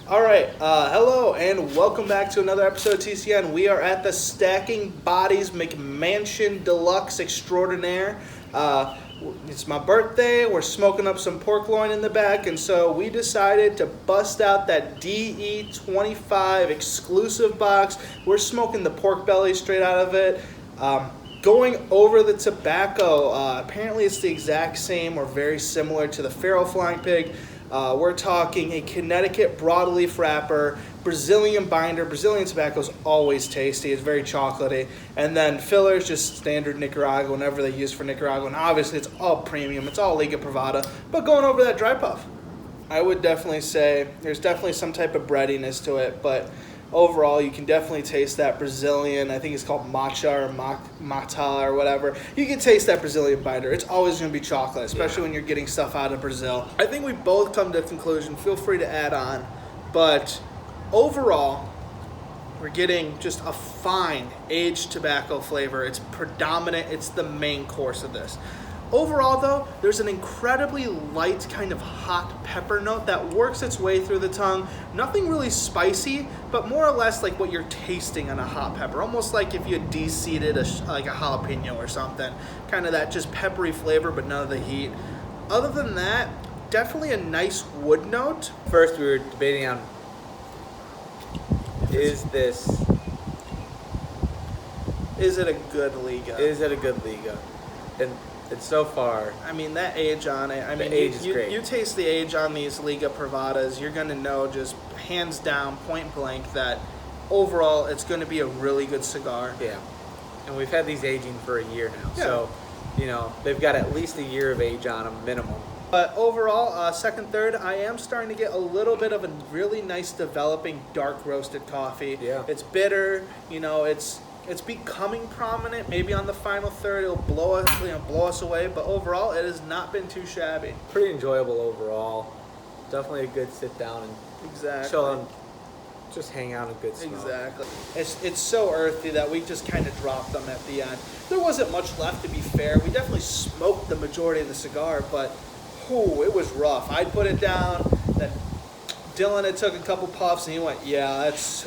All right, hello and welcome back to another episode of TCN. We are at the Stacking Bodies McMansion Deluxe Extraordinaire. It's my birthday. We're smoking up some pork loin in the back, and so we decided to bust out that DE25 exclusive box. We're smoking the pork belly straight out of it. Going over the tobacco, apparently it's the exact same or very similar to the Feral Flying Pig. We're talking a Connecticut broadleaf wrapper, Brazilian binder. Brazilian tobacco is always tasty. It's very chocolatey. And then fillers, just standard Nicaraguan, whatever they use for Nicaraguan. Obviously, it's all premium. It's all Liga Privada. But going over that dry puff, I would definitely say there's definitely some type of breadiness to it. But overall, you can definitely taste that Brazilian, I think it's called matcha or mata or whatever. You can taste that Brazilian binder. It's always going to be chocolate, especially when you're getting stuff out of Brazil. I think we both come to a conclusion. Feel free to add on. But overall, we're getting just a fine aged tobacco flavor. It's predominant. It's the main course of this. Overall, though, there's an incredibly light kind of hot pepper note that works its way through the tongue. Nothing really spicy, but more or less like what you're tasting on a hot pepper. Almost like if you had de-seeded like a jalapeno or something. Kind of that just peppery flavor, but none of the heat. Other than that, definitely a nice wood note. First, we were debating on, is it a good Liga? Is it a good Liga? And so far, I mean, that age on it, I mean, age is great. You taste the age on these Liga Privadas, you're going to know just hands down, point blank, that overall it's going to be a really good cigar. Yeah. And we've had these aging for a year now. Yeah. So, they've got at least a year of age on them, minimum. But overall, second, third, I am starting to get a little bit of a really nice developing dark roasted coffee. Yeah. It's bitter, it's becoming prominent. Maybe on the final third, it'll blow us away. But overall, it has not been too shabby. Pretty enjoyable overall. Definitely a good sit down and chill and just hang out and good smoke. Exactly. It's so earthy that we just kind of dropped them at the end. There wasn't much left, to be fair. We definitely smoked the majority of the cigar, but it was rough. I'd put it down. Then Dylan had took a couple puffs, and he went, "Yeah, that's."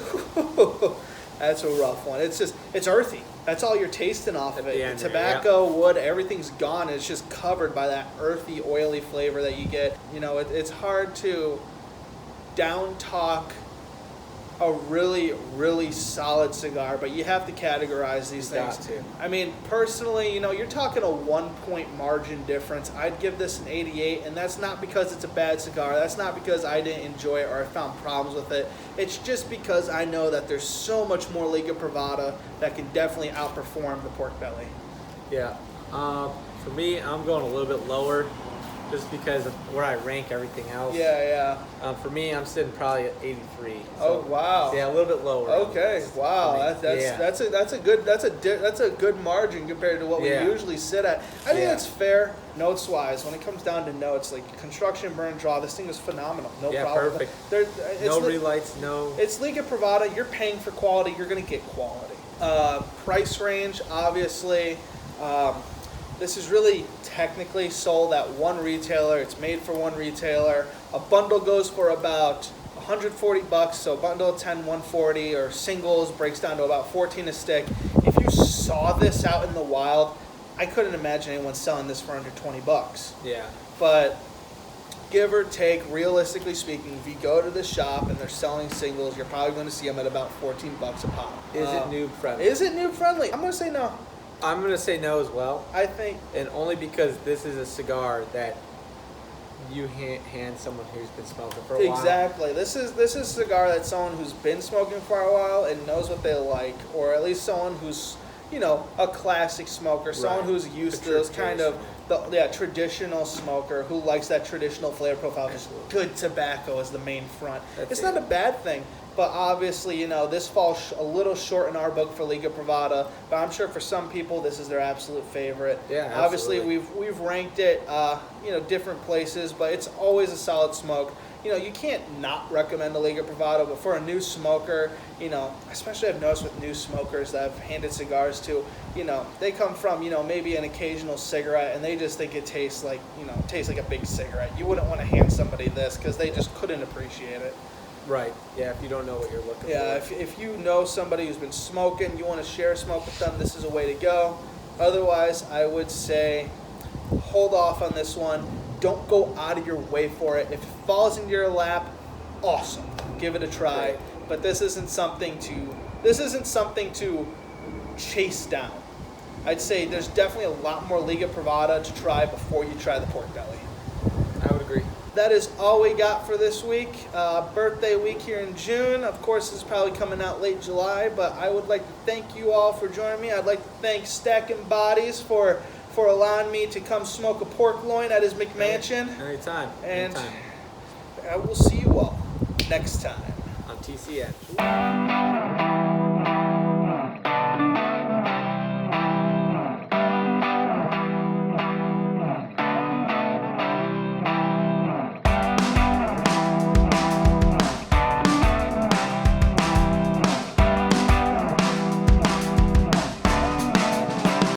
That's a rough one. It's earthy. That's all you're tasting off of it. The tobacco, wood, everything's gone. It's just covered by that earthy, oily flavor that you get. It's hard to down talk a really, really solid cigar, but you have to categorize these things. Got to. I mean, personally, you're talking a 1-point margin difference. I'd give this an 88, and that's not because it's a bad cigar. That's not because I didn't enjoy it or I found problems with it. It's just because I know that there's so much more Liga Privada that can definitely outperform the pork belly. Yeah. For me, I'm going a little bit lower just because of where I rank everything else. Yeah. For me, I'm sitting probably at 83. So, oh wow. Yeah, a little bit lower. Okay. Wow. That's a good margin compared to what we usually sit at. I think that's fair notes wise. When it comes down to notes, like construction, burn, draw, this thing is phenomenal. No problem. Perfect. No relights. No. It's Liga Privada. You're paying for quality. You're gonna get quality. Price range, obviously. This is really technically sold at one retailer. It's made for one retailer. A bundle goes for about $140, so a bundle of 10, $140, or singles breaks down to about 14 a stick. If you saw this out in the wild, I couldn't imagine anyone selling this for under $20. Yeah. But give or take, realistically speaking, if you go to the shop and they're selling singles, you're probably going to see them at about $14 a pop. Is it noob friendly? Is it noob friendly? I'm going to say no. I'm going to say no as well. I think. And only because this is a cigar that you hand someone who's been smoking for a while. Exactly. This is a cigar that someone who's been smoking for a while and knows what they like, or at least someone who's, a classic smoker, someone who's used to those kind of traditional smoker who likes that traditional flavor profile. Just good tobacco is the main front. It's not a bad thing. But obviously, this falls a little short in our book for Liga Privada. But I'm sure for some people, this is their absolute favorite. Yeah, obviously, absolutely. we've ranked it, different places, but it's always a solid smoke. You can't not recommend a Liga Privada, but for a new smoker, especially I've noticed with new smokers that I've handed cigars to, they come from, maybe an occasional cigarette, and they just think it tastes like a big cigarette. You wouldn't want to hand somebody this because they just couldn't appreciate it. Right. Yeah, if you don't know what you're looking Yeah, for. if you know somebody who's been smoking, you want to share a smoke with them, this is a way to go. Otherwise, I would say hold off on this one. Don't go out of your way for it. If it falls into your lap, awesome. Give it a try. Right. But this isn't something to chase down. I'd say there's definitely a lot more Liga Privada to try before you try the pork belly. I would agree. That is all we got for this week. Birthday week here in June. Of course, this is probably coming out late July, but I would like to thank you all for joining me. I'd like to thank Stacking Bodies for allowing me to come smoke a pork loin at his McMansion. Anytime. And Anytime. I will see you all next time On TCN.